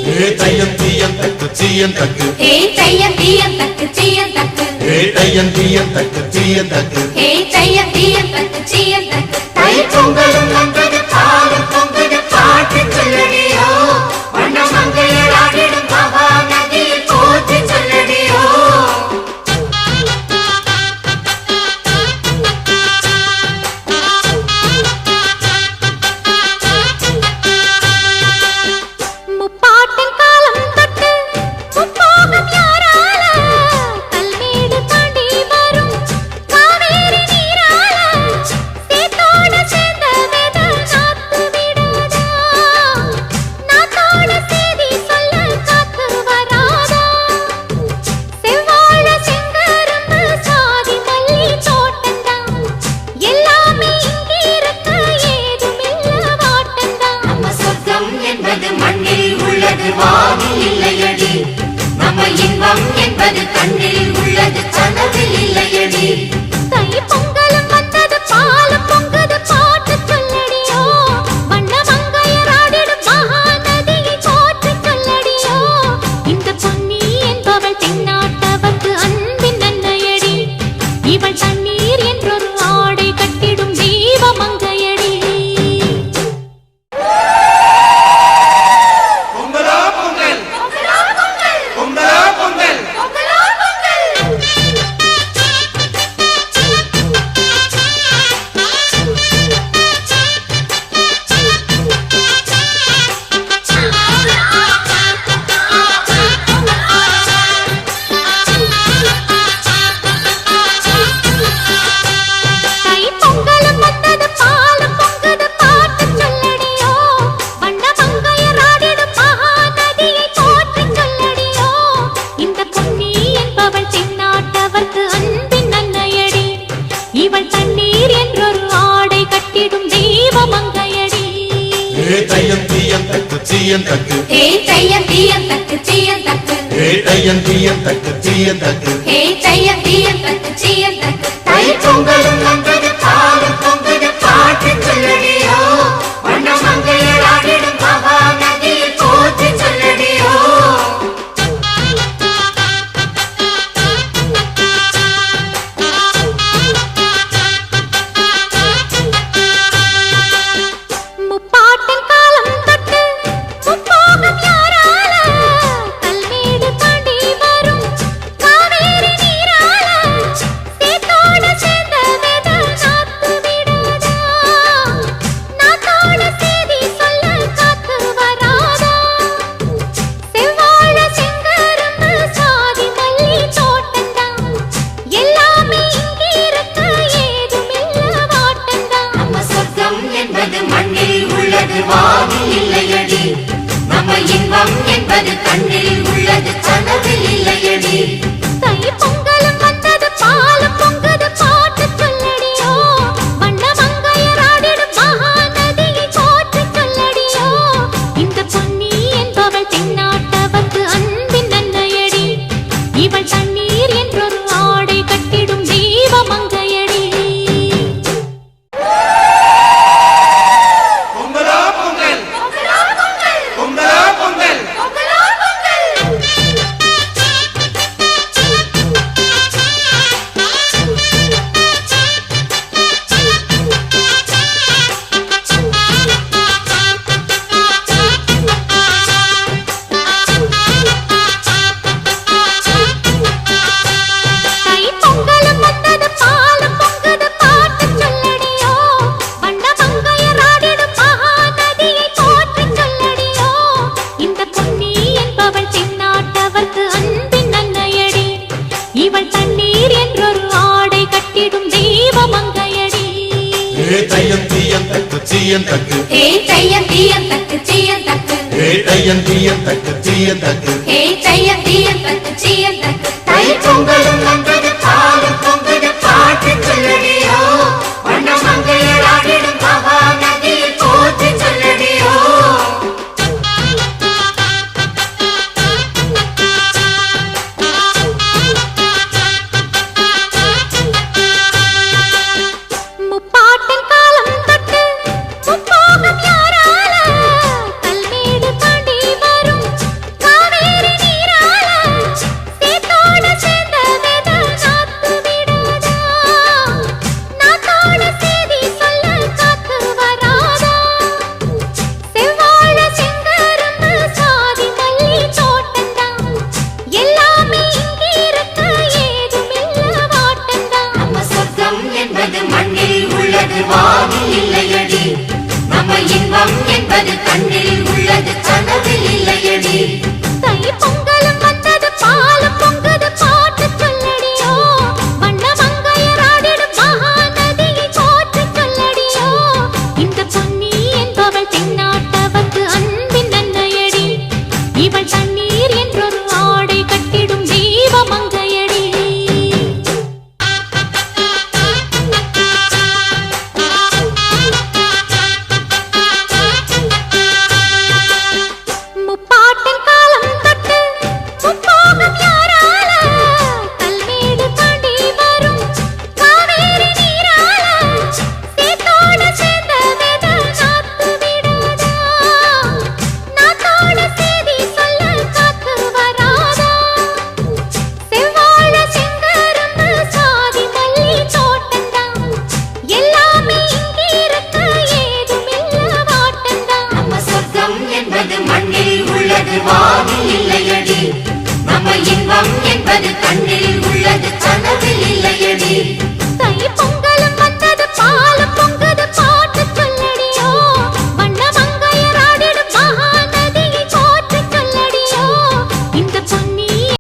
தையம் தீயம் தக்கு சீயம் தக்கு தையம் தீயம் தக்கு சீயம் தக்கு தையம் தீயம் தக்கு சீயம் தக்கு தையம் தீயம் தக்கு சீயம் தக்கு தை பொங்கலும் வந்தது பாலும் பொங்குது பாட்டு சொல்லடியோ வண்ண மங்கையர் ஆடிடும் மகா நதியில் போற்றி சொல்லடியோ வானில் இல்லையடி நம்ம இன்பம் என்பது கண்ணில் உள்ளது கனவில் இல்லையடி தை பொங்கலும் வந்தது பாலும் பொங்குது பாட்டு சொல்லடியோ வண்ண மங்கையர் ஆடிடும் மகா நதியை போற்றி சொல்லடியோ இந்த பொன்னி என்பவள் தென்னாட்டவர்க்கு அன்பின் நன்மையடி இவள் தண்ணீர் என்றொரு ஆடை கட்டிடும் தீப மங்கையடி தையம் தீயம் தக்கு சீயம் தக்கு தையம் தீயம் தக்கு சீயம் தக்கு தையம் தீயம் தக்கு சீயம் தக்கு தையம் தீயம் தக்கு சீயம் தக்கு தை பொங்கலும் வந்தது பாலும் பொங்குது பாட்டு சொல்லடியோ வண்ண மங்கையர் ஆடிடும் மகா நதியில் போற்றி சொல்லடியோ வானில் இல்லையடி நம்ம இன்பம் என்பது கண்ணில் உள்ளது கனவில் இல்லையடி தை பொங்கலும் வந்தது பாலும் பொங்குது பாட்டு சொல்லடியோ வண்ண மங்கையர் ஆடிடும் மகா நதியை போற்றி சொல்லடியோ இந்த பொன்னி என்பவள் தென்னாட்டவர்க்கு அன்பின் நன்மையடி இவள் தண்ணீர் என்றொரு ஆடை கட்டிடும் தீப மங்கையடி தையம் தீயம் தக்கு சீயம் தக்கு தையம் தீயம் தக்கு சீயம் தக்கு தையம் தீயம் தக்கு சீயம் தக்கு தையம் தீயம் தக்கு சீயம் தக்கு தை பொங்கலும் வந்தது பாலும் பொங்குது பாட்டு சொல்லடியோ வண்ண மங்கையர் ஆடிடும் மகா நதியில் போற்றி சொல்லடியோ முப்பாட்டின் காலம் தொட்டு முப்போகம் யாரால கல்மேடு தாண்டி வரும் இவள் தண்ணீர் என்றொரு ஆடை கட்டிடும் தெய்வமங்கையடி. முப்பாட்டின் காலம் தொட்டு முப்போகம் யாரால கல்மேடு தாண்டி வரும் காவேரி நீரால சேத்தோட சேர்ந்த வெத நாத்து விடாதா, நாத்தோட சேதி சொல்ல காத்து வராதா, செவ்வாழ செங்கரும்பு சாதி மல்லி தோட்டந்தான் எல்லாமே இங்கிருக்க ஏதுமில்ல வாட்டந்தான். நம்ம சொர்க்கம் என்பது மண்ணில் உள்ளது, வானில் இல்லையடி. நம்ம இன்பம் என்பது கண்ணில் உள்ளது, கனவில்